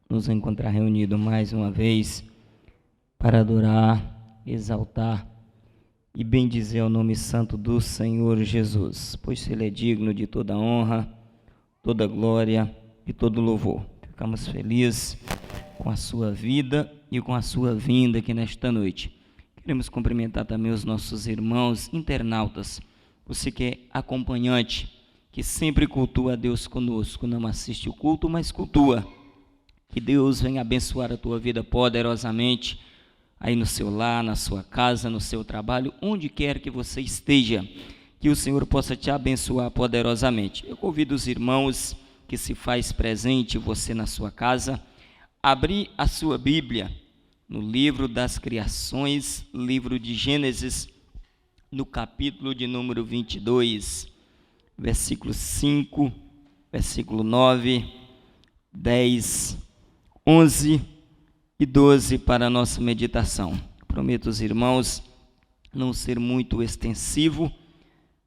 nos encontrar reunidos mais uma vez para adorar, exaltar e bendizer o nome santo do Senhor Jesus, pois Ele é digno de toda honra, toda glória e todo louvor. Ficamos felizes com a sua vida e com a sua vinda aqui nesta noite. Queremos cumprimentar também os nossos irmãos internautas, você que é acompanhante, que sempre cultua a Deus conosco, não assiste o culto, mas cultua. Que Deus venha abençoar a tua vida poderosamente, aí no seu lar, na sua casa, no seu trabalho, onde quer que você esteja, que o Senhor possa te abençoar poderosamente. Eu convido os irmãos que se faz presente, você na sua casa, abrir a sua Bíblia no livro das criações, livro de Gênesis, no capítulo de número 22, versículo 5, versículo 9, 10, 11 e 12 para a nossa meditação. Prometo aos irmãos não ser muito extensivo,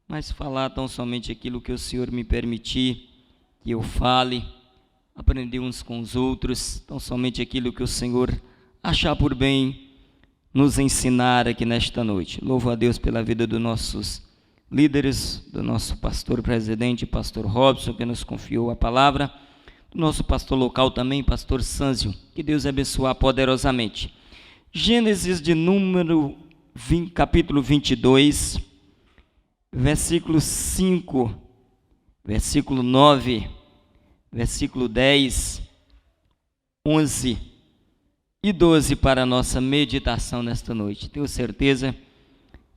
mas falar tão somente aquilo que o Senhor me permitir que eu fale, aprender uns com os outros, tão somente aquilo que o Senhor achar por bem nos ensinar aqui nesta noite. Louvo a Deus pela vida dos nossos líderes, do nosso pastor presidente, pastor Robson, que nos confiou a palavra, do nosso pastor local também, pastor Sânzio, que Deus abençoe poderosamente. Gênesis de número 20, capítulo 22, versículo 5, versículo 9, versículo 10, 11 e 12 para a nossa meditação nesta noite. Tenho certeza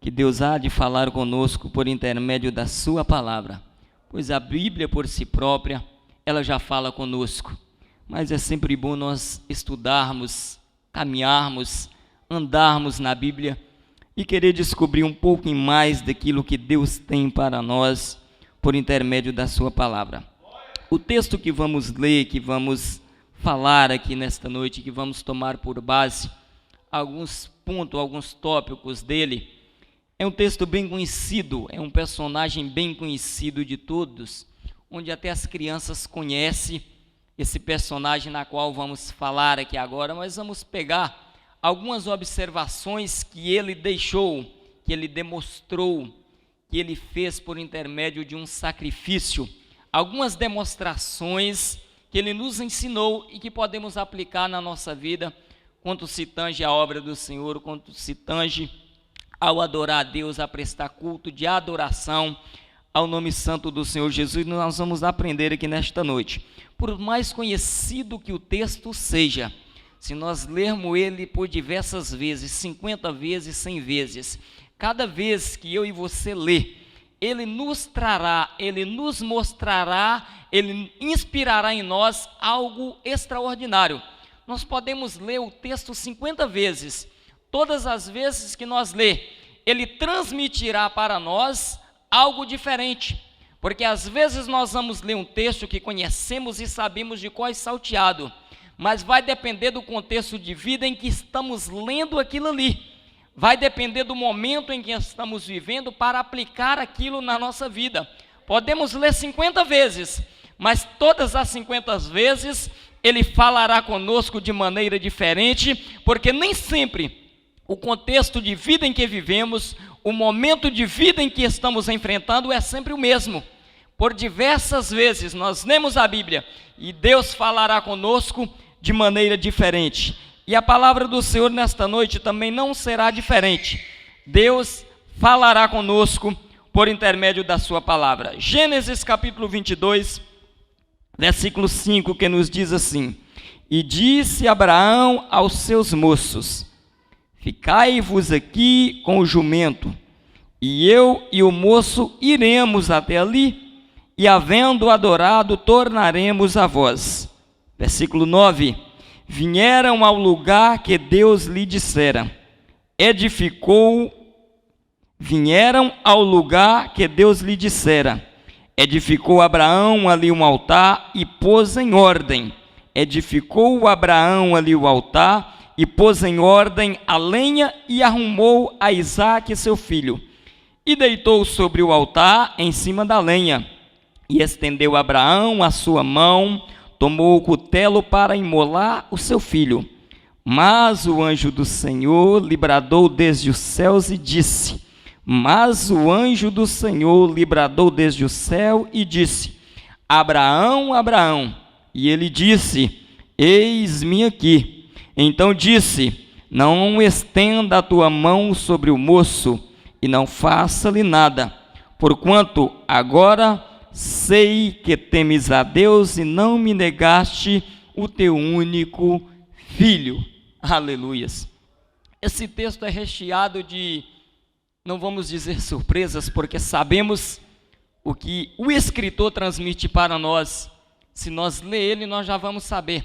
que Deus há de falar conosco por intermédio da sua palavra, pois a Bíblia por si própria, ela já fala conosco, mas é sempre bom nós estudarmos, caminharmos, andarmos na Bíblia e querer descobrir um pouco mais daquilo que Deus tem para nós por intermédio da sua palavra. O texto que vamos ler, que vamos falar aqui nesta noite, que vamos tomar por base alguns pontos, alguns tópicos dele, é um texto bem conhecido, é um personagem bem conhecido de todos, onde até as crianças conhecem esse personagem na qual vamos falar aqui agora, mas vamos pegar algumas observações que ele deixou, que ele demonstrou, que ele fez por intermédio de um sacrifício, algumas demonstrações que ele nos ensinou e que podemos aplicar na nossa vida, quanto se tange a obra do Senhor, quanto se tange ao adorar a Deus, a prestar culto de adoração ao nome santo do Senhor Jesus. Nós vamos aprender aqui nesta noite. Por mais conhecido que o texto seja, se nós lermos ele por diversas vezes, 50 vezes, 100 vezes, cada vez que eu e você ler, ele nos trará, ele nos mostrará, ele inspirará em nós algo extraordinário. Nós podemos ler o texto 50 vezes, todas as vezes que nós ler, ele transmitirá para nós algo diferente, porque às vezes nós vamos ler um texto que conhecemos e sabemos de cor salteado, mas vai depender do contexto de vida em que estamos lendo aquilo ali, vai depender do momento em que estamos vivendo para aplicar aquilo na nossa vida. Podemos ler 50 vezes, mas todas as 50 vezes ele falará conosco de maneira diferente, porque nem sempre o contexto de vida em que vivemos, o momento de vida em que estamos enfrentando é sempre o mesmo. Por diversas vezes nós lemos a Bíblia e Deus falará conosco de maneira diferente. E a palavra do Senhor nesta noite também não será diferente. Deus falará conosco por intermédio da sua palavra. Gênesis capítulo 22, versículo 5, que nos diz assim: E disse Abraão aos seus moços: Ficai-vos aqui com o jumento, e eu e o moço iremos até ali, e havendo adorado, tornaremos a vós. Versículo 9: Vieram ao lugar que Deus lhe dissera, vieram ao lugar que Deus lhe dissera, edificou Abraão ali um altar e pôs em ordem, edificou Abraão ali o altar e pôs em ordem a lenha e arrumou a Isaque seu filho, e deitou sobre o altar em cima da lenha, e estendeu Abraão a sua mão, tomou o cutelo para imolar o seu filho. Mas o anjo do Senhor lhe bradou desde os céus e disse: Abraão, Abraão. E ele disse: Eis-me aqui. Então disse: Não estenda a tua mão sobre o moço, e não faça-lhe nada, porquanto agora sei que temes a Deus e não me negaste o teu único filho. Aleluias. Esse texto é recheado de, não vamos dizer surpresas, porque sabemos o que o escritor transmite para nós. Se nós ler ele, nós já vamos saber.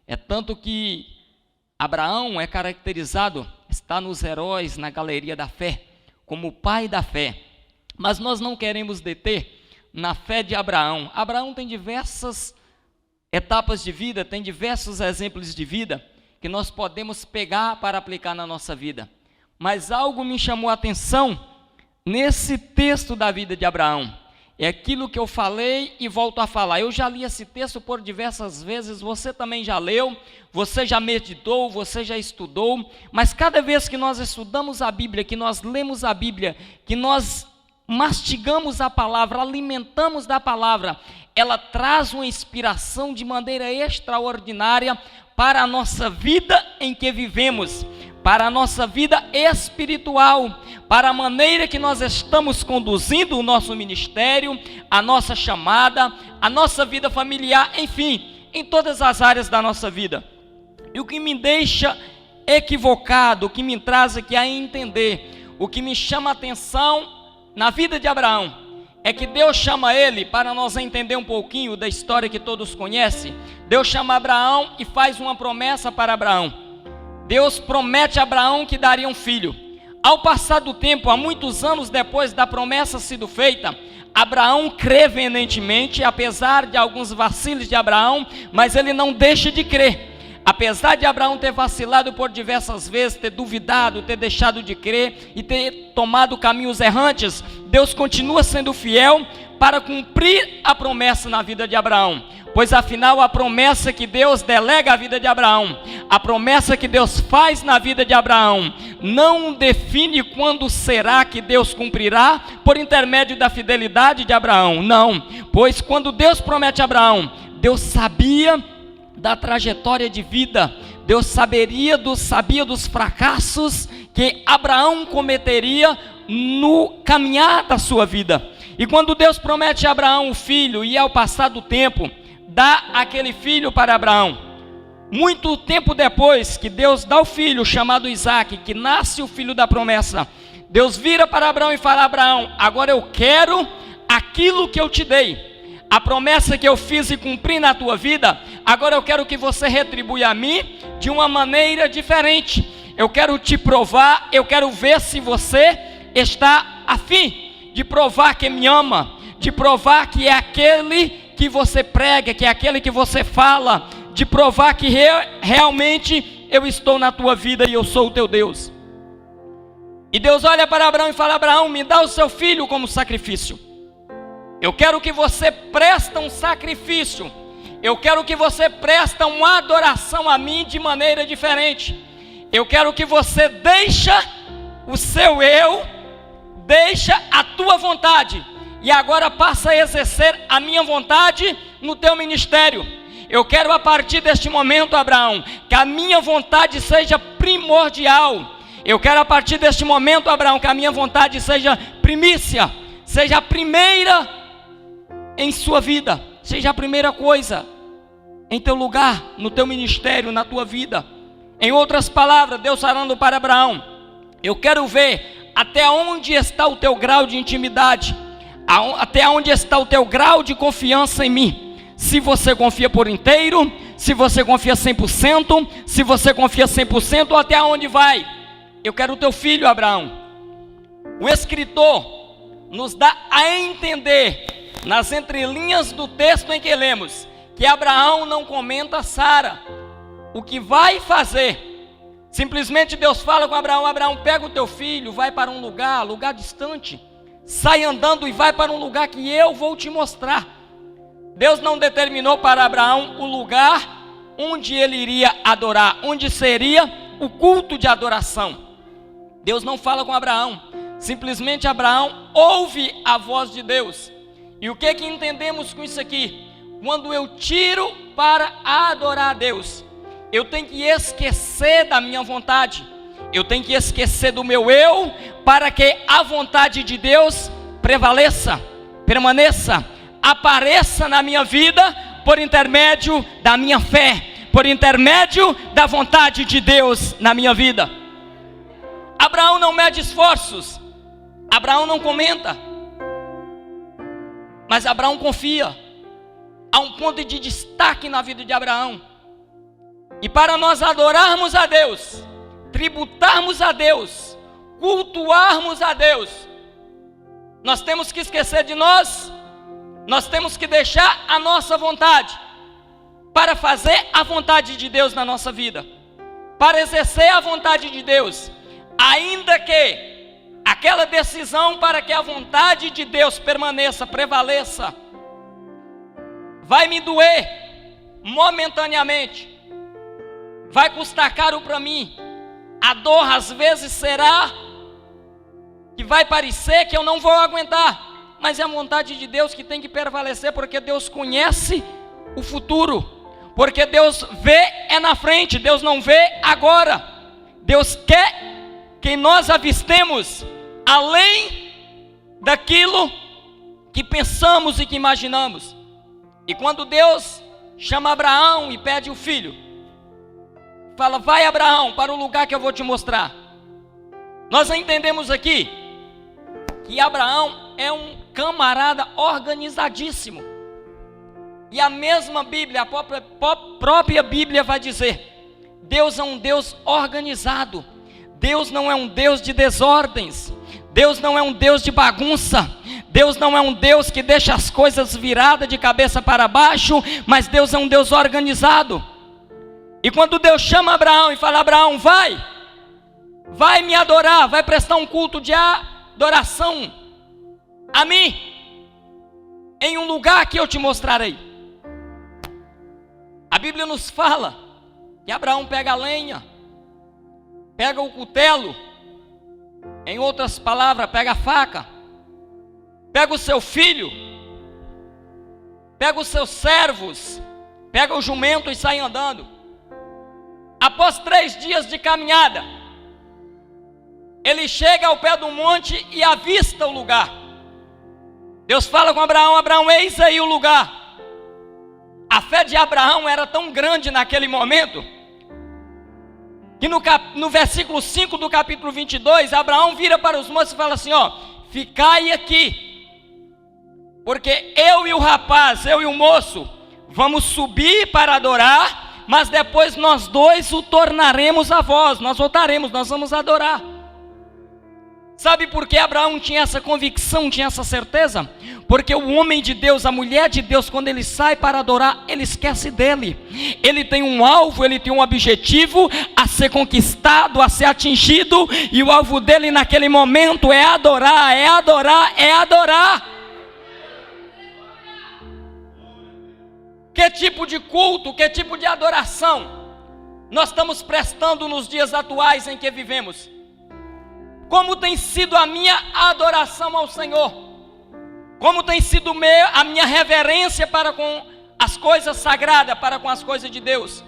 É tanto que Abraão é caracterizado, está nos heróis, na galeria da fé, como o pai da fé. Mas nós não queremos deter na fé de Abraão. Abraão tem diversas etapas de vida, tem diversos exemplos de vida que nós podemos pegar para aplicar na nossa vida. Mas algo me chamou a atenção nesse texto da vida de Abraão. É aquilo que eu falei e volto a falar. Eu já li esse texto por diversas vezes, você também já leu, você já meditou, você já estudou, mas cada vez que nós estudamos a Bíblia, que nós lemos a Bíblia, que nós mastigamos a palavra, alimentamos da palavra, ela traz uma inspiração de maneira extraordinária para a nossa vida em que vivemos, para a nossa vida espiritual, para a maneira que nós estamos conduzindo o nosso ministério, a nossa chamada, a nossa vida familiar, enfim, em todas as áreas da nossa vida. E o que me deixa equivocado, o que me traz aqui a entender, o que me chama a atenção na vida de Abraão, é que Deus chama ele, para nós entender um pouquinho da história que todos conhecem, Deus chama Abraão e faz uma promessa para Abraão. Deus promete a Abraão que daria um filho. Ao passar do tempo, há muitos anos depois da promessa sido feita, Abraão crê veementemente, apesar de alguns vacilos de Abraão, mas ele não deixa de crer. Apesar de Abraão ter vacilado por diversas vezes, ter duvidado, ter deixado de crer e ter tomado caminhos errantes, Deus continua sendo fiel para cumprir a promessa na vida de Abraão. Pois afinal a promessa que Deus delega à vida de Abraão, a promessa que Deus faz na vida de Abraão, não define quando será que Deus cumprirá por intermédio da fidelidade de Abraão, não. Pois quando Deus promete a Abraão, Deus sabia da trajetória de vida, Deus sabia dos fracassos que Abraão cometeria no caminhar da sua vida. E quando Deus promete a Abraão o filho, e ao passar do tempo, dá aquele filho para Abraão. Muito tempo depois que Deus dá o filho chamado Isaque, que nasce o filho da promessa, Deus vira para Abraão e fala: Abraão, agora eu quero aquilo que eu te dei. A promessa que eu fiz e cumpri na tua vida, agora eu quero que você retribua a mim de uma maneira diferente. Eu quero te provar, eu quero ver se você está afim de provar que me ama, de provar que é aquele que você prega, que é aquele que você fala, de provar que realmente eu estou na tua vida e eu sou o teu Deus. E Deus olha para Abraão e fala: Abraão, me dá o seu filho como sacrifício. Eu quero que você preste um sacrifício. Eu quero que você preste uma adoração a mim de maneira diferente. Eu quero que você deixe o seu eu, deixe a tua vontade, e agora passa a exercer a minha vontade no teu ministério. Eu quero a partir deste momento, Abraão, que a minha vontade seja primordial. Eu quero a partir deste momento, Abraão, que a minha vontade seja primícia, seja a primeira em sua vida, seja a primeira coisa em teu lugar, no teu ministério, na tua vida. Em outras palavras, Deus falando para Abraão: eu quero ver até onde está o teu grau de intimidade, até onde está o teu grau de confiança em mim. Se você confia por inteiro, se você confia 100%, se você confia 100%, ou até onde vai? Eu quero o teu filho, Abraão. O escritor nos dá a entender, nas entrelinhas do texto em que lemos, que Abraão não comenta Sara, o que vai fazer. Simplesmente Deus fala com Abraão: Abraão, pega o teu filho, vai para um lugar distante, sai andando e vai para um lugar que eu vou te mostrar. Deus não determinou para Abraão o lugar onde ele iria adorar, onde seria o culto de adoração. Deus não fala com Abraão, simplesmente Abraão ouve a voz de Deus. E o que entendemos com isso aqui? Quando eu tiro para adorar a Deus, eu tenho que esquecer da minha vontade, eu tenho que esquecer do meu eu, para que a vontade de Deus prevaleça, permaneça, apareça na minha vida, por intermédio da minha fé, por intermédio da vontade de Deus na minha vida. Abraão não mede esforços, Abraão não comenta, mas Abraão confia. Há um ponto de destaque na vida de Abraão. E para nós adorarmos a Deus, tributarmos a Deus, cultuarmos a Deus, nós temos que esquecer de nós, nós temos que deixar a nossa vontade, para fazer a vontade de Deus na nossa vida, para exercer a vontade de Deus, ainda que aquela decisão para que a vontade de Deus permaneça, prevaleça, vai me doer momentaneamente, vai custar caro para mim, a dor às vezes será que vai parecer que eu não vou aguentar, mas é a vontade de Deus que tem que prevalecer, porque Deus conhece o futuro, porque Deus vê na frente, Deus não vê agora. Deus quer que nós avistemos além daquilo que pensamos e que imaginamos. E quando Deus chama Abraão e pede o filho, fala: vai, Abraão, para o lugar que eu vou te mostrar. Nós entendemos aqui que Abraão é um camarada organizadíssimo. E a mesma Bíblia, a própria Bíblia vai dizer: Deus é um Deus organizado. Deus não é um Deus de desordens. Deus não é um Deus de bagunça. Deus não é um Deus que deixa as coisas viradas de cabeça para baixo, mas Deus é um Deus organizado. E quando Deus chama Abraão e fala: Abraão, vai me adorar, vai prestar um culto de adoração a mim, em um lugar que eu te mostrarei. A Bíblia nos fala que Abraão pega a lenha, pega o cutelo, em outras palavras, pega a faca, pega o seu filho, pega os seus servos, pega o jumento e sai andando. Após 3 dias de caminhada, ele chega ao pé do monte e avista o lugar. Deus fala com Abraão: Abraão, eis aí o lugar. A fé de Abraão era tão grande naquele momento, que no versículo 5 do capítulo 22, Abraão vira para os moços e fala assim: ficai aqui, porque eu e o rapaz, eu e o moço, vamos subir para adorar, mas depois nós dois o tornaremos a vós, nós voltaremos, nós vamos adorar. Sabe por que Abraão tinha essa convicção, tinha essa certeza? Porque o homem de Deus, a mulher de Deus, quando ele sai para adorar, ele esquece dele. Ele tem um alvo, ele tem um objetivo a ser conquistado, a ser atingido, e o alvo dele naquele momento é adorar, é adorar, é adorar. Que tipo de culto, que tipo de adoração nós estamos prestando nos dias atuais em que vivemos? Como tem sido a minha adoração ao Senhor? Como tem sido a minha reverência para com as coisas sagradas, para com as coisas de Deus?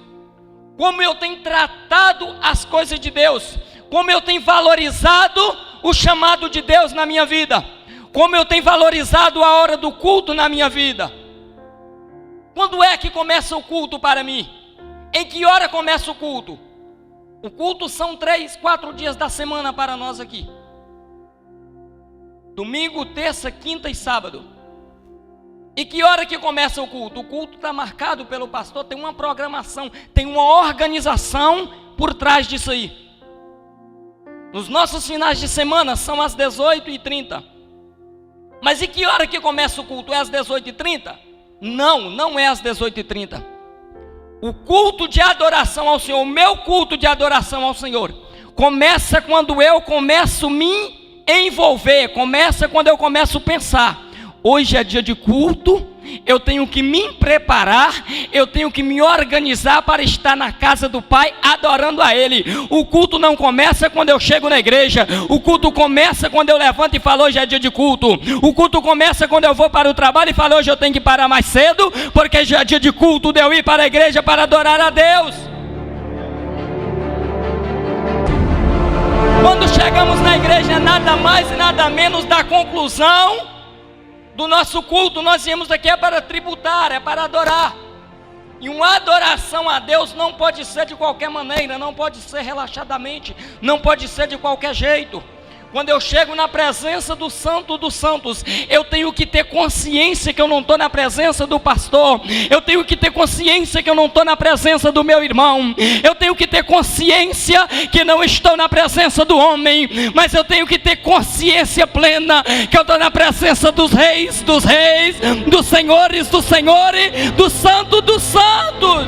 Como eu tenho tratado as coisas de Deus? Como eu tenho valorizado o chamado de Deus na minha vida? Como eu tenho valorizado a hora do culto na minha vida? Quando é que começa o culto para mim? Em que hora começa o culto? O culto são 3, 4 dias da semana para nós aqui. Domingo, terça, quinta e sábado. E que hora que começa o culto? O culto está marcado pelo pastor, tem uma programação, tem uma organização por trás disso aí. Nos nossos finais de semana são às 18h30. Mas e que hora que começa o culto? É às 18h30? Não é às 18h30. O culto de adoração ao Senhor, o meu culto de adoração ao Senhor, começa quando eu começo a me envolver, começa quando eu começo a pensar: hoje é dia de culto, eu tenho que me preparar, eu tenho que me organizar para estar na casa do Pai, adorando a Ele. O culto não começa quando eu chego na igreja, o culto começa quando eu levanto e falo, hoje é dia de culto. O culto começa quando eu vou para o trabalho e falo, hoje eu tenho que parar mais cedo, porque já é dia de culto, de eu ir para a igreja para adorar a Deus. Quando chegamos na igreja, nada mais e nada menos da conclusão do nosso culto. Nós viemos aqui para tributar, é para adorar. E uma adoração a Deus não pode ser de qualquer maneira, não pode ser relaxadamente, não pode ser de qualquer jeito. Quando eu chego na presença do Santo dos Santos, eu tenho que ter consciência que eu não estou na presença do pastor, eu tenho que ter consciência que eu não estou na presença do meu irmão, eu tenho que ter consciência que não estou na presença do homem, mas eu tenho que ter consciência plena que eu estou na presença dos reis, dos senhores, do Santo dos Santos.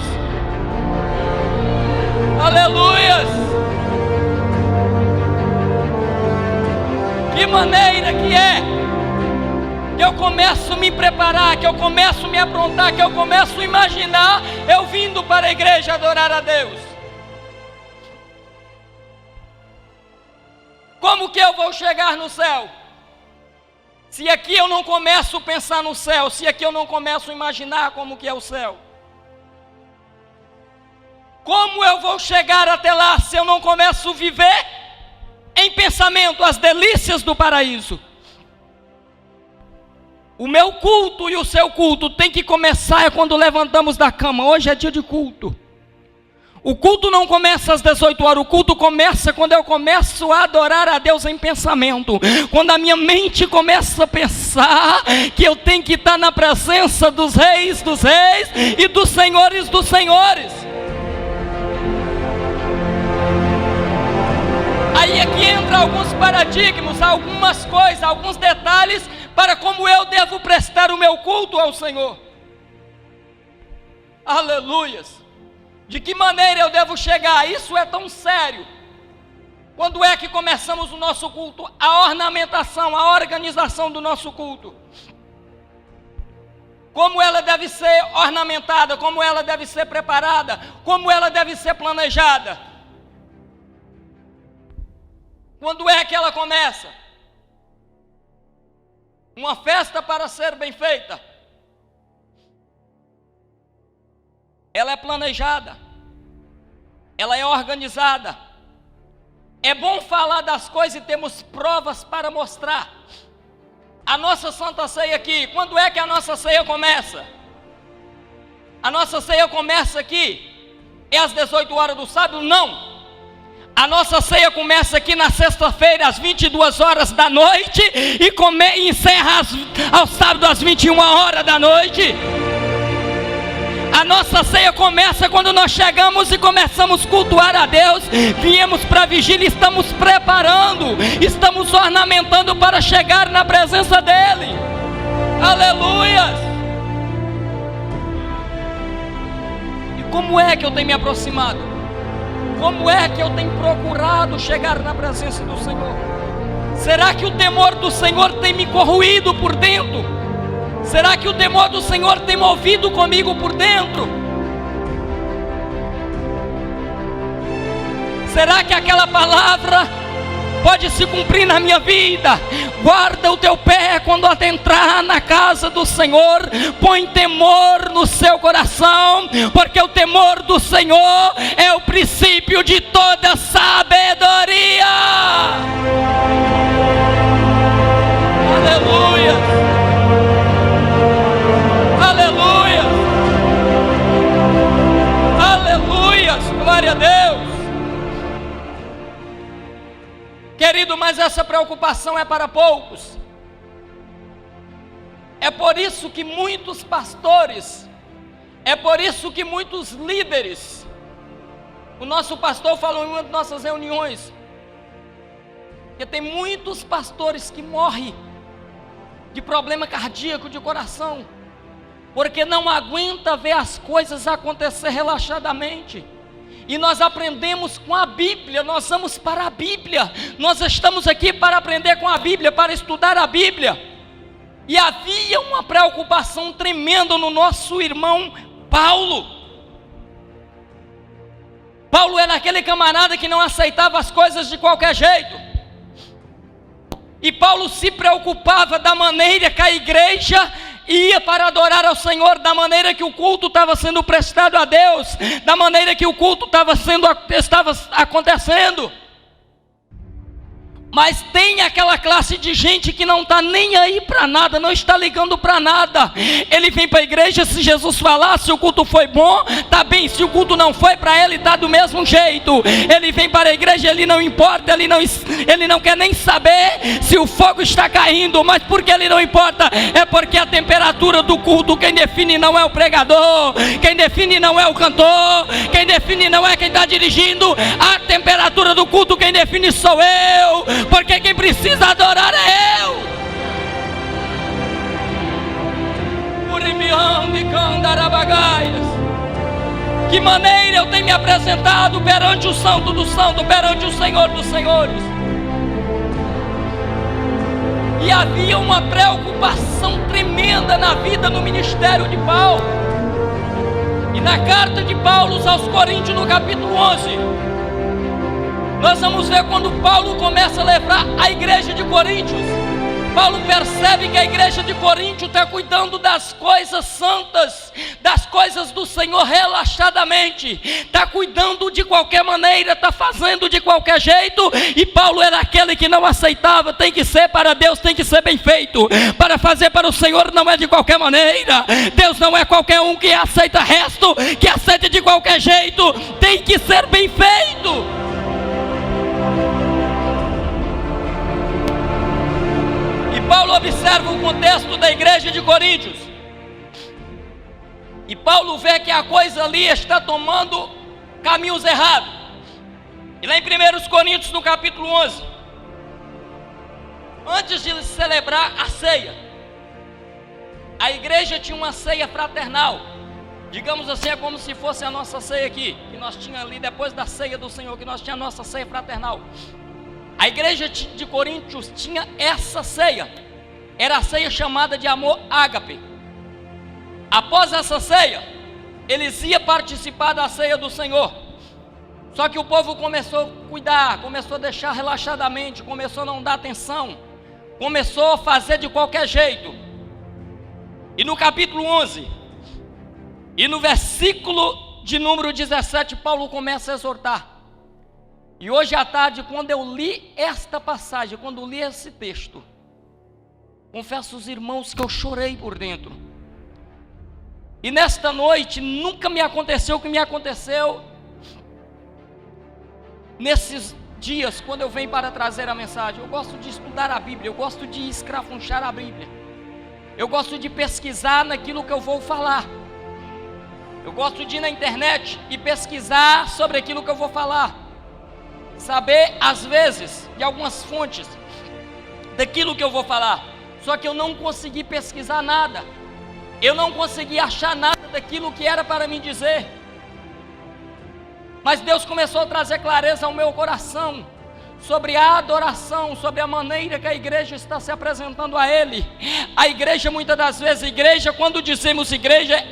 Aleluias! Que maneira que é que eu começo a me preparar, que eu começo a me aprontar, que eu começo a imaginar eu vindo para a igreja adorar a Deus. Como que eu vou chegar no céu? Se aqui eu não começo a pensar no céu, se aqui eu não começo a imaginar como que é o céu. Como eu vou chegar até lá se eu não começo a viver em pensamento as delícias do paraíso? O meu culto e o seu culto tem que começar quando levantamos da cama. Hoje é dia de culto. O culto não começa às 18 horas, o culto começa quando eu começo a adorar a Deus em pensamento. Quando a minha mente começa a pensar que eu tenho que estar na presença dos reis e dos senhores dos senhores. Aí aqui entra alguns paradigmas, algumas coisas, alguns detalhes para como eu devo prestar o meu culto ao Senhor. Aleluias! De que maneira eu devo chegar? Isso é tão sério. Quando é que começamos o nosso culto? A ornamentação, a organização do nosso culto. Como ela deve ser ornamentada, como ela deve ser preparada, como ela deve ser planejada. Quando é que ela começa? Uma festa para ser bem feita, ela é planejada, ela é organizada. É bom falar das coisas e temos provas para mostrar. A nossa Santa Ceia aqui, quando é que a nossa ceia começa? A nossa ceia começa aqui, é às 18 horas do sábado? Não. A nossa ceia começa aqui na sexta-feira, às 22 horas da noite, e encerra ao sábado às 21 horas da noite. A nossa ceia começa quando nós chegamos e começamos a cultuar a Deus. Viemos para a vigília, estamos preparando, estamos ornamentando para chegar na presença dEle. Aleluias! E como é que eu tenho me aproximado? Como é que eu tenho procurado chegar na presença do Senhor? Será que o temor do Senhor tem me corroído por dentro? Será que o temor do Senhor tem movido comigo por dentro? Será que aquela palavra pode se cumprir na minha vida? Guarda o teu pé quando adentrar na casa do Senhor, põe temor no seu coração, porque o temor do Senhor é o princípio de toda sabedoria. Aleluia, aleluia, aleluia, glória a Deus. Querido, mas essa preocupação é para poucos. É por isso que muitos pastores, é por isso que muitos líderes, o nosso pastor falou em uma de nossas reuniões, que tem muitos pastores que morrem de problema cardíaco, de coração, porque não aguenta ver as coisas acontecer relaxadamente. E nós aprendemos com a Bíblia, nós vamos para a Bíblia, nós estamos aqui para aprender com a Bíblia, para estudar a Bíblia. E havia uma preocupação tremenda no nosso irmão Paulo. Paulo era aquele camarada que não aceitava as coisas de qualquer jeito. E Paulo se preocupava da maneira que a igreja ia para adorar ao Senhor, da maneira que o culto estava sendo prestado a Deus, da maneira que o culto estava acontecendo. Mas tem aquela classe de gente que não está nem aí para nada, não está ligando para nada. Ele vem para a igreja, se Jesus falar, se o culto foi bom, está bem. Se o culto não foi, para ele está do mesmo jeito. Ele vem para a igreja, ele não importa, ele não quer nem saber se o fogo está caindo. Mas por que ele não importa? É porque a temperatura do culto, quem define não é o pregador, quem define não é o cantor, quem define não é quem está dirigindo. A temperatura do culto, quem define sou eu. Porque quem precisa adorar é eu. Que maneira eu tenho me apresentado perante o Santo dos Santos, perante o Senhor dos Senhores. E havia uma preocupação tremenda na vida, no ministério de Paulo. E na carta de Paulo aos Coríntios, no capítulo 11, nós vamos ver quando Paulo começa a levar a igreja de Coríntios. Paulo percebe que a igreja de Coríntios está cuidando das coisas santas, das coisas do Senhor relaxadamente, está cuidando de qualquer maneira, está fazendo de qualquer jeito. E Paulo era aquele que não aceitava. Tem que ser para Deus, tem que ser bem feito. Para fazer para o Senhor não é de qualquer maneira. Deus não é qualquer um que aceita resto, que aceita de qualquer jeito. Tem que ser bem feito. Paulo observa o contexto da igreja de Coríntios, e Paulo vê que a coisa ali está tomando caminhos errados. E lá em 1 Coríntios, no capítulo 11, antes de celebrar a ceia, a igreja tinha uma ceia fraternal. Digamos assim, é como se fosse a nossa ceia aqui, que nós tínhamos ali depois da ceia do Senhor, que nós tínhamos a nossa ceia fraternal. A igreja de Coríntios tinha essa ceia, era a ceia chamada de amor ágape. Após essa ceia, eles iam participar da ceia do Senhor. Só que o povo começou a cuidar, começou a deixar relaxadamente, começou a não dar atenção, começou a fazer de qualquer jeito. E no capítulo 11, e no versículo de número 17, Paulo começa a exortar. E hoje à tarde, quando eu li esta passagem, quando eu li esse texto, confesso aos irmãos que eu chorei por dentro. E nesta noite, nunca me aconteceu o que me aconteceu nesses dias, quando eu venho para trazer a mensagem. Eu gosto de estudar a Bíblia, eu gosto de escrafunchar a Bíblia, eu gosto de pesquisar naquilo que eu vou falar. Eu gosto de ir na internet e pesquisar sobre aquilo que eu vou falar. Saber, às vezes, de algumas fontes daquilo que eu vou falar. Só que eu não consegui pesquisar nada. Eu não consegui achar nada daquilo que era para me dizer. Mas Deus começou a trazer clareza ao meu coração sobre a adoração, sobre a maneira que a igreja está se apresentando a Ele. A igreja, muitas das vezes, quando dizemos igreja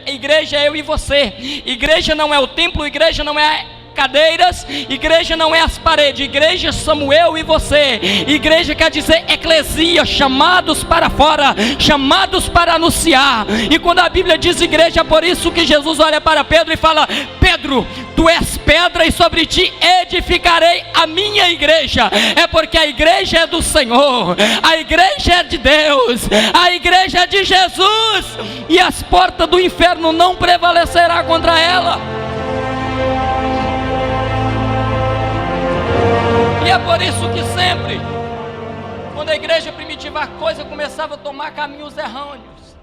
é eu e você. Igreja não é o templo, igreja não é cadeiras, igreja não é as paredes, igreja somos eu e você. Igreja quer dizer eclesia, chamados para fora, chamados para anunciar. E quando a Bíblia diz igreja, é por isso que Jesus olha para Pedro e fala: Pedro, tu és pedra e sobre ti edificarei a minha igreja. É porque a igreja é do Senhor, a igreja é de Deus, a igreja é de Jesus, e as portas do inferno não prevalecerá contra ela. E é por isso que sempre, quando a igreja primitiva, a coisa começava a tomar caminhos errôneos,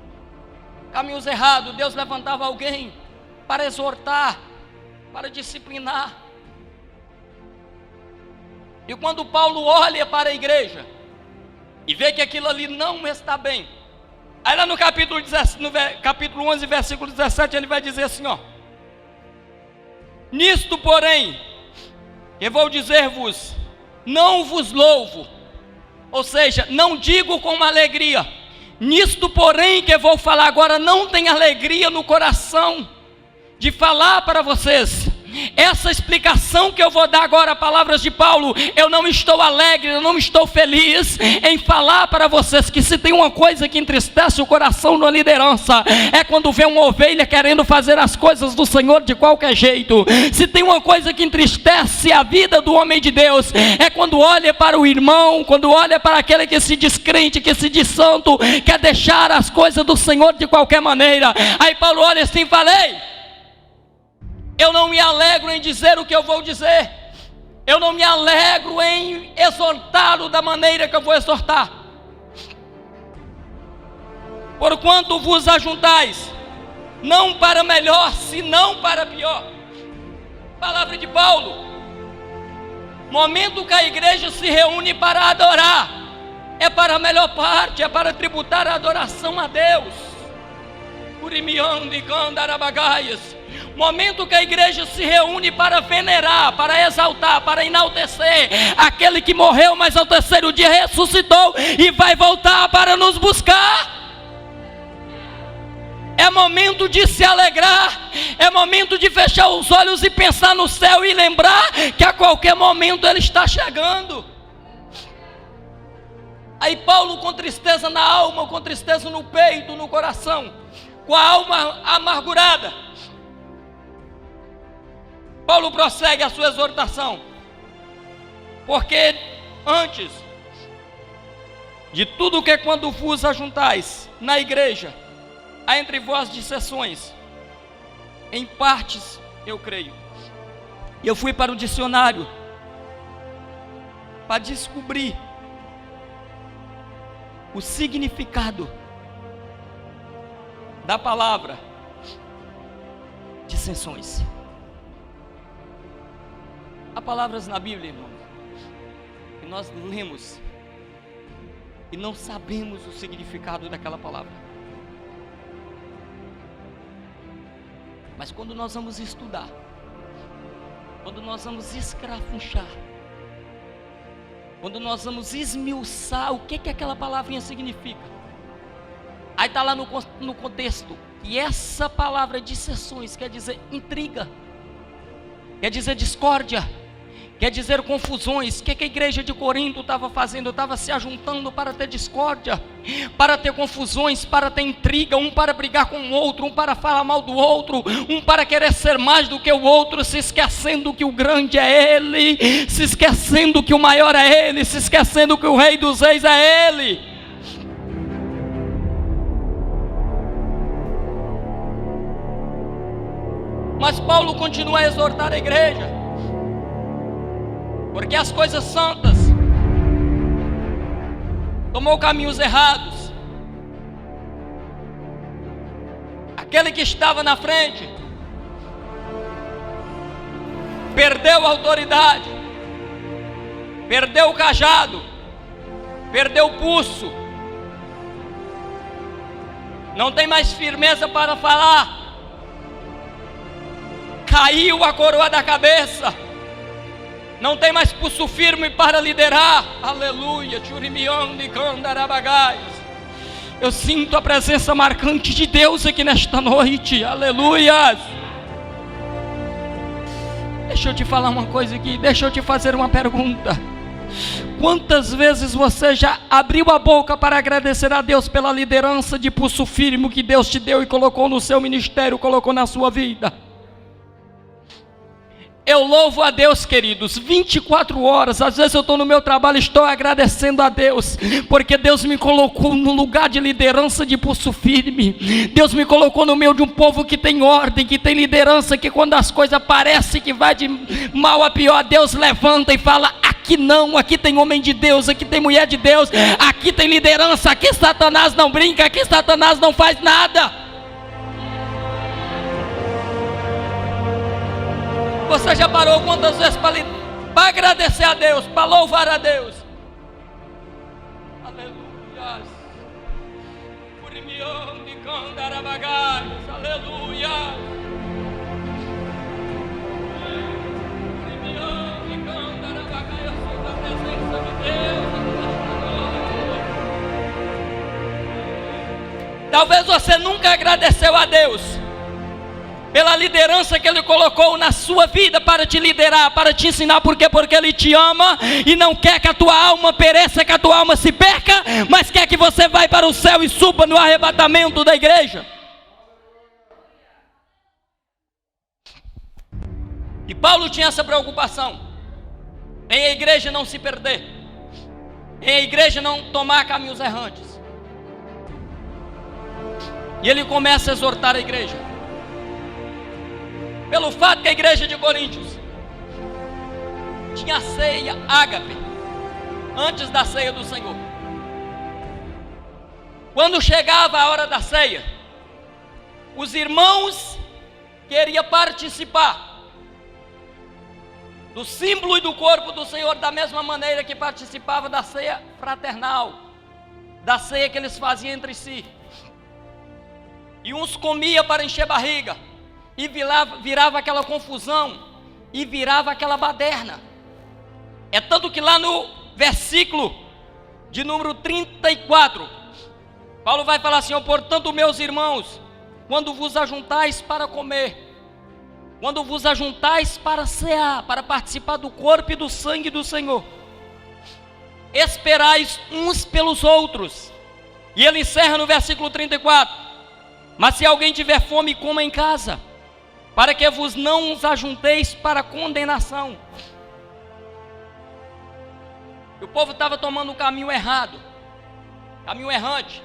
caminhos errados, Deus levantava alguém para exortar, para disciplinar. E quando Paulo olha para a igreja e vê que aquilo ali não está bem, aí lá no capítulo 11, versículo 17, ele vai dizer assim, ó: nisto, porém, eu vou dizer-vos, não vos louvo, ou seja, não digo com alegria, Nisto, porém, que eu vou falar agora, não tem alegria no coração de falar para vocês. Essa explicação que eu vou dar agora, palavras de Paulo, eu não estou alegre, eu não estou feliz em falar para vocês que se tem uma coisa que entristece o coração da liderança, é quando vê uma ovelha querendo fazer as coisas do Senhor de qualquer jeito. Se tem uma coisa que entristece a vida do homem de Deus, é quando olha para o irmão, quando olha para aquele que se diz crente, que se diz santo, quer deixar as coisas do Senhor de qualquer maneira. Aí Paulo olha assim e fala: ei, eu não me alegro em dizer o que eu vou dizer, eu não me alegro em exortá-lo da maneira que eu vou exortar, porquanto vos ajuntais, não para melhor, senão para pior. Palavra de Paulo. Momento que a igreja se reúne para adorar, é para a melhor parte, é para tributar a adoração a Deus. Momento que a igreja se reúne para venerar, para exaltar, para enaltecer aquele que morreu, mas ao terceiro dia ressuscitou e vai voltar para nos buscar. É momento de se alegrar, é momento de fechar os olhos e pensar no céu e lembrar que a qualquer momento Ele está chegando. Aí Paulo, com tristeza na alma, com tristeza no peito, no coração, com a alma amargurada, Paulo prossegue a sua exortação, porque antes de tudo que quando vos ajuntais na igreja, há entre vós dissensões, em partes eu creio. E eu fui para o dicionário para descobrir o significado da palavra dissensões. Há palavras na Bíblia, irmão, que nós lemos e não sabemos o significado daquela palavra. Mas quando nós vamos estudar, quando nós vamos escrafunchar, quando nós vamos esmiuçar o que aquela palavrinha significa, aí está lá no contexto, e essa palavra dissensões quer dizer intriga, quer dizer discórdia, quer dizer confusões. O que a igreja de Corinto estava fazendo? Estava se ajuntando para ter discórdia, para ter confusões, para ter intriga, um para brigar com o outro, um para falar mal do outro, um para querer ser mais do que o outro, se esquecendo que o grande é Ele, se esquecendo que o maior é Ele, se esquecendo que o Rei dos Reis é Ele. Mas Paulo continua a exortar a igreja, porque as coisas santas tomou caminhos errados. Aquele que estava na frente perdeu a autoridade, perdeu o cajado, perdeu o pulso, não tem mais firmeza para falar, caiu a coroa da cabeça, não tem mais pulso firme para liderar. Aleluia. Eu sinto a presença marcante de Deus aqui nesta noite. Aleluia. Deixa eu te falar uma coisa aqui, deixa eu te fazer uma pergunta. Quantas vezes você já abriu a boca para agradecer a Deus pela liderança de pulso firme que Deus te deu e colocou no seu ministério, colocou na sua vida? Eu louvo a Deus, queridos, 24 horas, às vezes eu estou no meu trabalho, estou agradecendo a Deus, porque Deus me colocou no lugar de liderança de pulso firme. Deus me colocou no meio de um povo que tem ordem, que tem liderança, que quando as coisas parecem que vai de mal a pior, Deus levanta e fala: aqui não, aqui tem homem de Deus, aqui tem mulher de Deus, aqui tem liderança, aqui Satanás não brinca, aqui Satanás não faz nada. Você já parou quantas vezes para agradecer a Deus, para louvar a Deus? Aleluia. Aleluia. Eu sinto a presença de Deus. Talvez você nunca agradeceu a Deus pela liderança que Ele colocou na sua vida para te liderar, para te ensinar. Por quê? Porque Ele te ama e não quer que a tua alma pereça, que a tua alma se perca, mas quer que você vá para o céu e suba no arrebatamento da igreja. E Paulo tinha essa preocupação, em a igreja não se perder, em a igreja não tomar caminhos errantes. E ele começa a exortar a igreja, pelo fato que a igreja de Coríntios tinha a ceia ágape, antes da ceia do Senhor. Quando chegava a hora da ceia, os irmãos queriam participar do símbolo e do corpo do Senhor, da mesma maneira que participava da ceia fraternal, da ceia que eles faziam entre si. E uns comiam para encher barriga, e virava aquela confusão, e virava aquela baderna. É tanto que lá no versículo de número 34, Paulo vai falar assim: portanto, meus irmãos, quando vos ajuntais para comer, quando vos ajuntais para cear, para participar do corpo e do sangue do Senhor, esperais uns pelos outros. E ele encerra no versículo 34: mas se alguém tiver fome, coma em casa, para que vos não os ajunteis para condenação. E o povo estava tomando um caminho errado, caminho errante.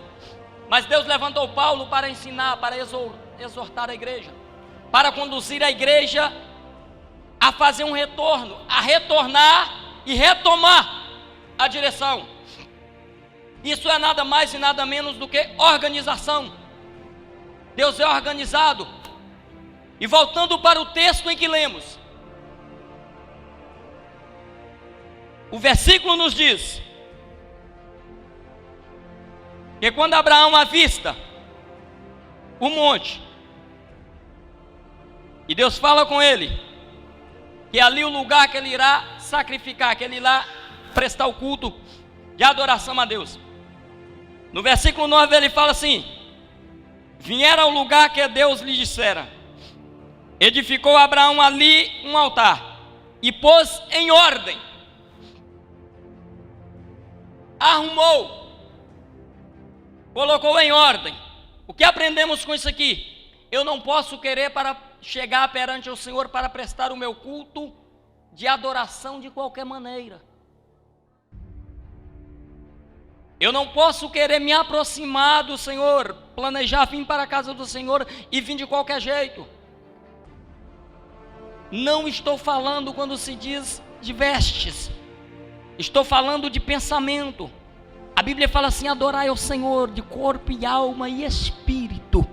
Mas Deus levantou Paulo para ensinar, para exortar a igreja, para conduzir a igreja a fazer um retorno, a retornar e retomar a direção. Isso é nada mais e nada menos do que organização. Deus é organizado. E voltando para o texto em que lemos, o versículo nos diz que quando Abraão avista o monte, e Deus fala com ele, que é ali o lugar que ele irá sacrificar, que ele irá prestar o culto de adoração a Deus. No versículo 9 ele fala assim: vieram ao lugar que Deus lhe dissera, edificou Abraão ali um altar, e pôs em ordem, arrumou, colocou em ordem. O que aprendemos com isso aqui? Eu não posso querer para chegar perante o Senhor para prestar o meu culto de adoração de qualquer maneira. Eu não posso querer me aproximar do Senhor, planejar vir para a casa do Senhor e vir de qualquer jeito. Não estou falando quando se diz de vestes, estou falando de pensamento. A Bíblia fala assim: adorai ao Senhor de corpo e alma e espírito.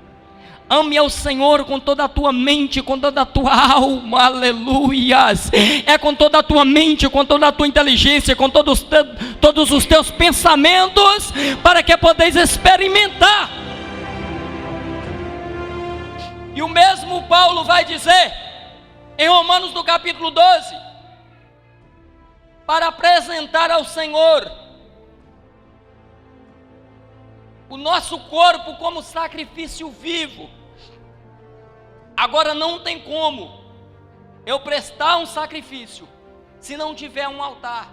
Ame ao Senhor com toda a tua mente, com toda a tua alma, aleluias. É com toda a tua mente, com toda a tua inteligência, com todos os teus pensamentos, para que podeis experimentar. E o mesmo Paulo vai dizer em Romanos no capítulo 12, para apresentar ao Senhor o nosso corpo como sacrifício vivo. Agora não tem como eu prestar um sacrifício se não tiver um altar.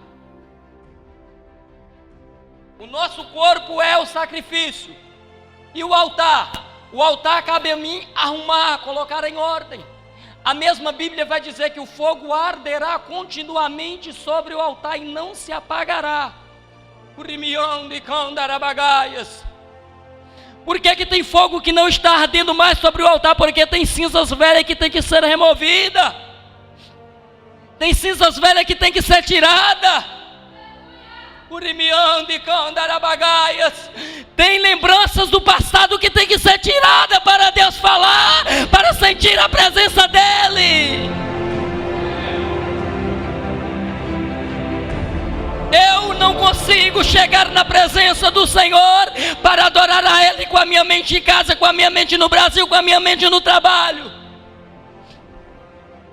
O nosso corpo é o sacrifício, e o altar cabe a mim arrumar, colocar em ordem. A mesma Bíblia vai dizer que o fogo arderá continuamente sobre o altar e não se apagará. Por que tem fogo que não está ardendo mais sobre o altar? Porque tem cinzas velhas que tem que ser removida, tem cinzas velhas que tem que ser tirada. Tem lembranças do passado que tem que ser tirada para Deus falar, para sentir a presença dEle. Eu não consigo chegar na presença do Senhor para adorar a Ele com a minha mente em casa, com a minha mente no Brasil, com a minha mente no trabalho.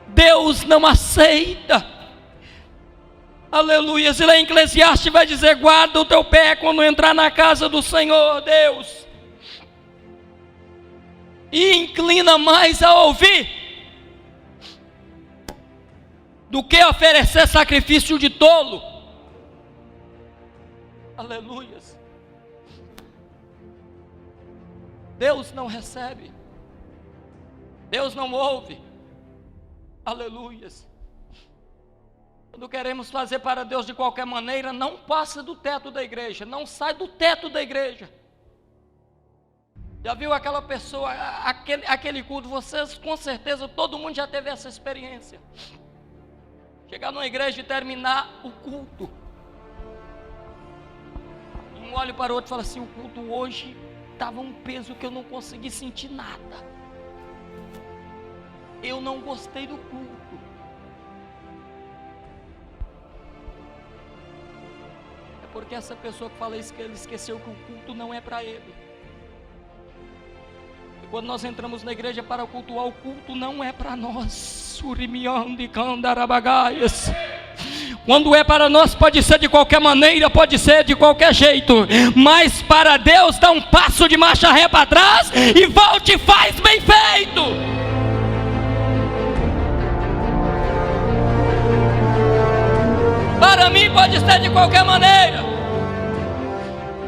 Deus não aceita. Aleluia. E lá em Eclesiastes vai dizer: guarda o teu pé quando entrar na casa do Senhor. Deus, e inclina mais a ouvir do que oferecer sacrifício de tolo. Aleluias. Deus não recebe, Deus não ouve. Aleluias. Quando queremos fazer para Deus de qualquer maneira, não passa do teto da igreja, não sai do teto da igreja. Já viu aquela pessoa, aquele culto? Vocês com certeza, todo mundo já teve essa experiência. Chegar numa igreja e terminar o culto, e um olha para o outro e fala assim: o culto hoje estava um peso que eu não consegui sentir nada, eu não gostei do culto. É porque essa pessoa que fala isso, que ele esqueceu que o culto não é para ele. E quando nós entramos na igreja para cultuar, o culto não é para nós. Quando é para nós, pode ser de qualquer maneira, pode ser de qualquer jeito, mas para Deus dá um passo de marcha ré para trás e volte e faz bem feito. Para mim pode ser de qualquer maneira,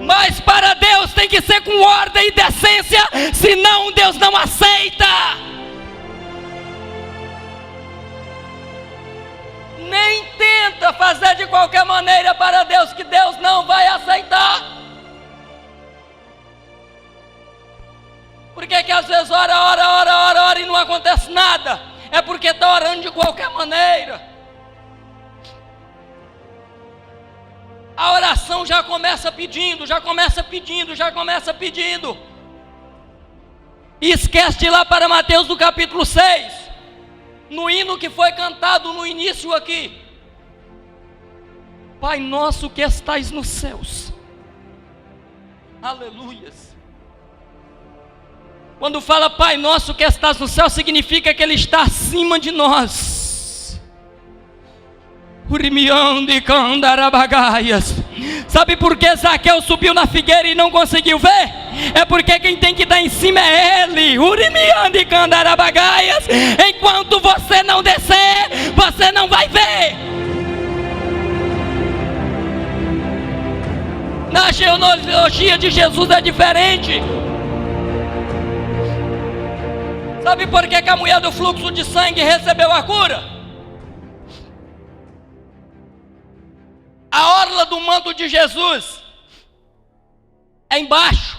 mas para Deus tem que ser com ordem e decência, senão Deus não aceita. Nem tenta fazer de qualquer maneira para Deus, que Deus não vai aceitar. Por que às vezes ora e não acontece nada? É porque está orando de qualquer maneira. A oração já começa pedindo. E esquece de ir lá para Mateus do capítulo 6. No hino que foi cantado no início aqui: Pai nosso que estais nos céus. Aleluias. Quando fala Pai nosso que estás no céu, significa que Ele está acima de nós. Sabe por que Zaqueu subiu na figueira e não conseguiu ver? É porque quem tem que estar em cima é Ele. Enquanto você não descer, você não vai ver. Na genealogia de Jesus é diferente. Sabe por que a mulher do fluxo de sangue recebeu a cura? A orla do manto de Jesus é embaixo.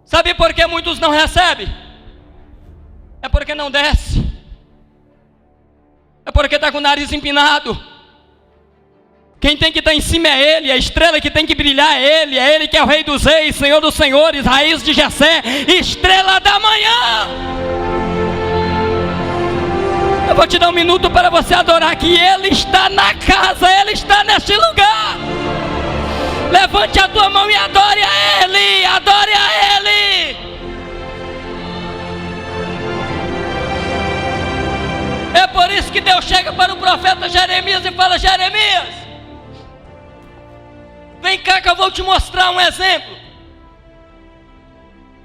Sabe por que muitos não recebem? É porque não desce. É porque está com o nariz empinado. Quem tem que estar em cima é Ele, a estrela que tem que brilhar é Ele que é o Rei dos Reis, Senhor dos Senhores, Raiz de Jessé, estrela da manhã. Eu vou te dar um minuto para você adorar, que Ele está na casa, Ele está neste lugar. Levante a tua mão e adore a Ele, adore a Ele. É por isso que Deus chega para o profeta Jeremias e fala: Jeremias, vem cá que eu vou te mostrar um exemplo.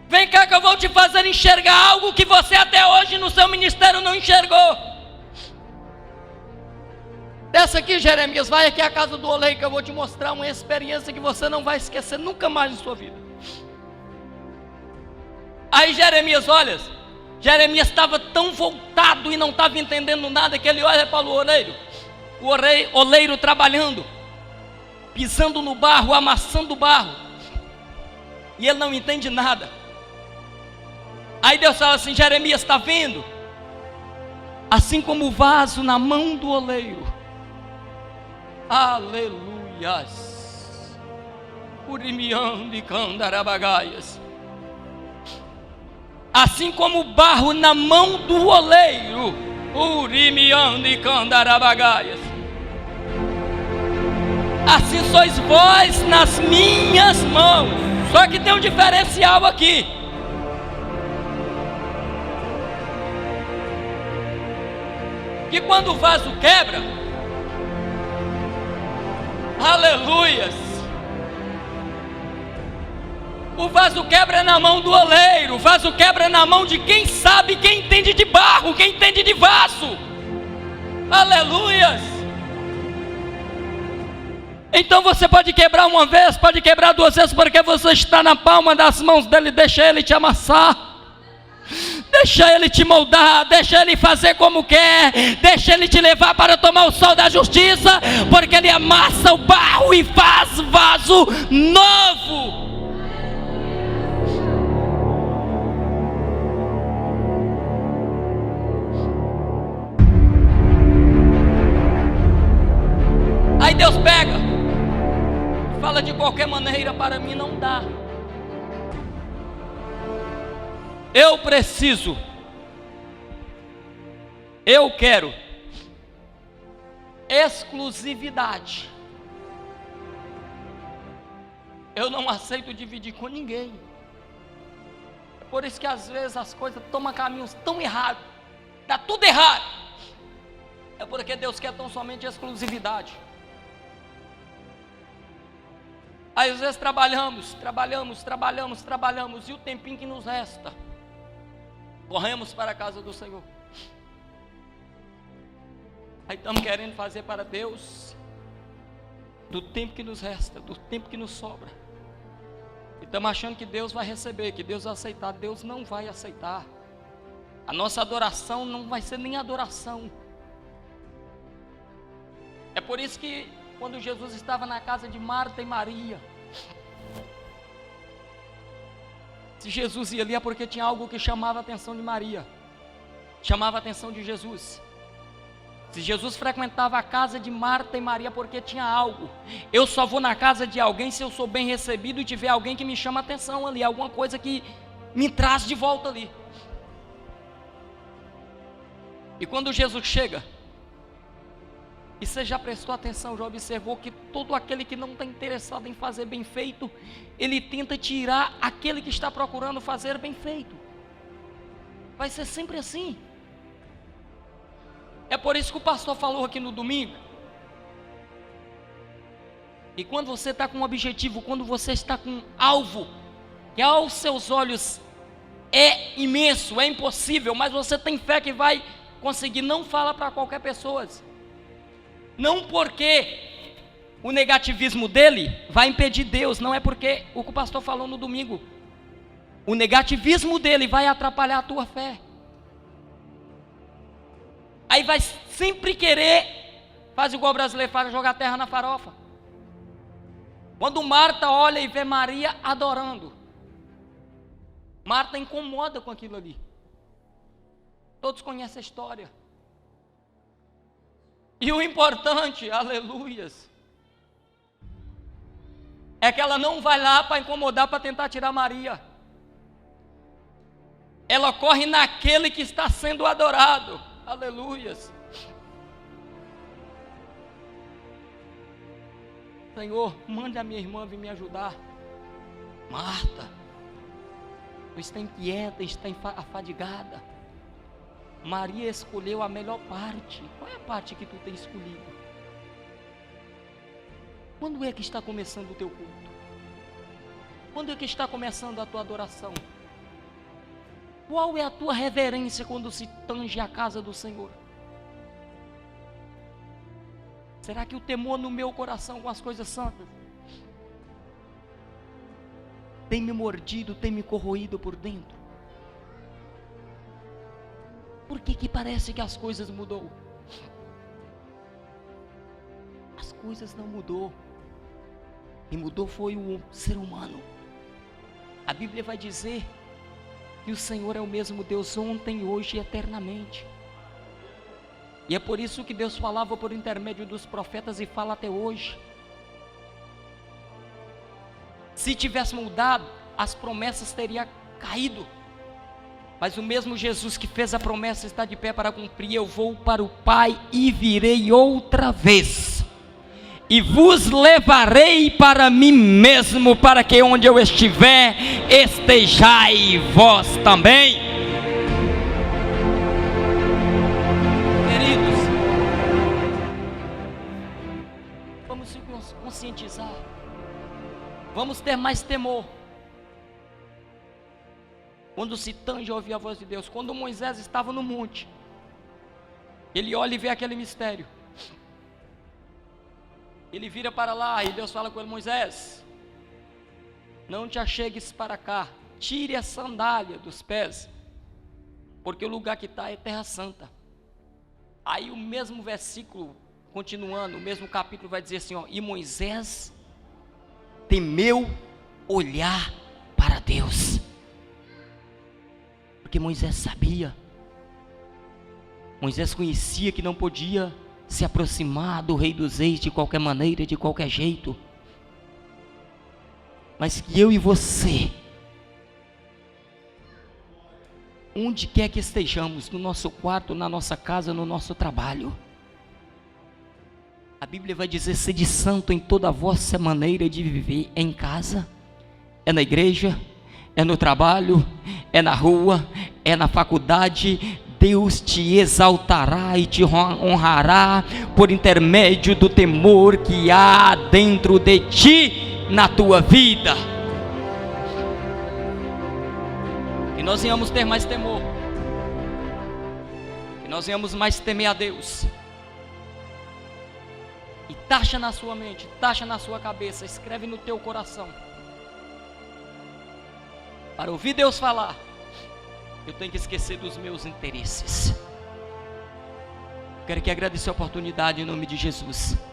Vem cá que eu vou te fazer enxergar algo que você até hoje no seu ministério não enxergou. Desce aqui, Jeremias, vai aqui à casa do oleiro que eu vou te mostrar uma experiência que você não vai esquecer nunca mais na sua vida. Aí Jeremias, olha, Jeremias estava tão voltado e não estava entendendo nada, que ele olha para o oleiro trabalhando, pisando no barro, amassando o barro, e ele não entende nada. Aí Deus fala assim: Jeremias, está vendo? Assim como o vaso na mão do oleiro. Aleluias. Urimiando e candarabagaias. Assim como o barro na mão do oleiro. Urimiando e candarabagaias. Assim sois vós nas minhas mãos. Só que tem um diferencial aqui. Que quando o vaso quebra, aleluias, O vaso quebra na mão do oleiro, o vaso quebra na mão de quem sabe, quem entende de barro, quem entende de vaso. Aleluias! Então você pode quebrar uma vez, pode quebrar duas vezes, porque você está na palma das mãos dele. Deixa ele te amassar, deixa ele te moldar, deixa ele fazer como quer, deixa ele te levar para tomar o sol da justiça, porque ele amassa o barro e faz vaso novo. Aí Deus pega, fala de qualquer maneira, para mim não dá. Eu preciso, eu quero exclusividade. Eu não aceito dividir com ninguém. É por isso que às vezes as coisas tomam caminhos tão errados, dá tudo errado. É porque Deus quer tão somente exclusividade. Aí às vezes trabalhamos, e o tempinho que nos resta, corremos para a casa do Senhor. Aí estamos querendo fazer para Deus, do tempo que nos resta, do tempo que nos sobra. E estamos achando que Deus vai receber, que Deus vai aceitar. Deus não vai aceitar. A nossa adoração não vai ser nem adoração. É por isso que quando Jesus estava na casa de Marta e Maria, se Jesus ia ali é porque tinha algo que chamava a atenção de Maria, chamava a atenção de Jesus. Se Jesus frequentava a casa de Marta e Maria porque tinha algo. Eu só vou na casa de alguém se eu sou bem recebido e tiver alguém que me chama a atenção ali, alguma coisa que me traz de volta ali. E quando Jesus chega, e você já prestou atenção, já observou que todo aquele que não está interessado em fazer bem feito, ele tenta tirar aquele que está procurando fazer bem feito. Vai ser sempre assim. É por isso que o pastor falou aqui no domingo. E quando você está com um objetivo, quando você está com um alvo, que aos seus olhos é imenso, é impossível, mas você tem fé que vai conseguir, não fala para qualquer pessoa. Não porque o negativismo dele vai impedir Deus, não é porque o que o pastor falou no domingo. O negativismo dele vai atrapalhar a tua fé. Aí vai sempre querer, faz igual o brasileiro faz, jogar terra na farofa. Quando Marta olha e vê Maria adorando, Marta incomoda com aquilo ali. Todos conhecem a história. E o importante, aleluias, é que ela não vai lá para incomodar, para tentar tirar Maria. Ela corre naquele que está sendo adorado, aleluias. Senhor, mande a minha irmã vir me ajudar. Marta, tu está inquieta, está afadigada. Maria escolheu a melhor parte. Qual é a parte que tu tem escolhido? Quando é que está começando o teu culto? Quando é que está começando a tua adoração? Qual é a tua reverência quando se tange a casa do Senhor? Será que o temor no meu coração com as coisas santas tem me mordido, tem me corroído por dentro? Por que parece que as coisas mudou? As coisas não mudou. Quem mudou foi o ser humano. A Bíblia vai dizer que o Senhor é o mesmo Deus ontem, hoje e eternamente. E é por isso que Deus falava por intermédio dos profetas e fala até hoje. Se tivesse mudado, as promessas teriam caído. Mas o mesmo Jesus que fez a promessa está de pé para cumprir. Eu vou para o Pai e virei outra vez, e vos levarei para mim mesmo, para que onde eu estiver, estejai vós também. Queridos, vamos se conscientizar, vamos ter mais temor, quando se tange a ouvir a voz de Deus. Quando Moisés estava no monte, ele olha e vê aquele mistério. Ele vira para lá e Deus fala com ele: Moisés, não te achegues para cá, tire a sandália dos pés, porque o lugar que está é terra santa. Aí o mesmo versículo, continuando, o mesmo capítulo vai dizer assim, ó: e Moisés temeu olhar para Deus, porque Moisés sabia, Moisés conhecia que não podia se aproximar do Rei dos Reis de qualquer maneira, de qualquer jeito, mas que eu e você, onde quer que estejamos, no nosso quarto, na nossa casa, no nosso trabalho, a Bíblia vai dizer: sede santo em toda a vossa maneira de viver. É em casa, é na igreja, é no trabalho, é na rua, é na faculdade. Deus te exaltará e te honrará por intermédio do temor que há dentro de ti, na tua vida. Que nós venhamos ter mais temor, que nós venhamos mais temer a Deus. E taxa na sua mente, taxa na sua cabeça, escreve no teu coração: para ouvir Deus falar, eu tenho que esquecer dos meus interesses. Quero que agradeça a oportunidade em nome de Jesus.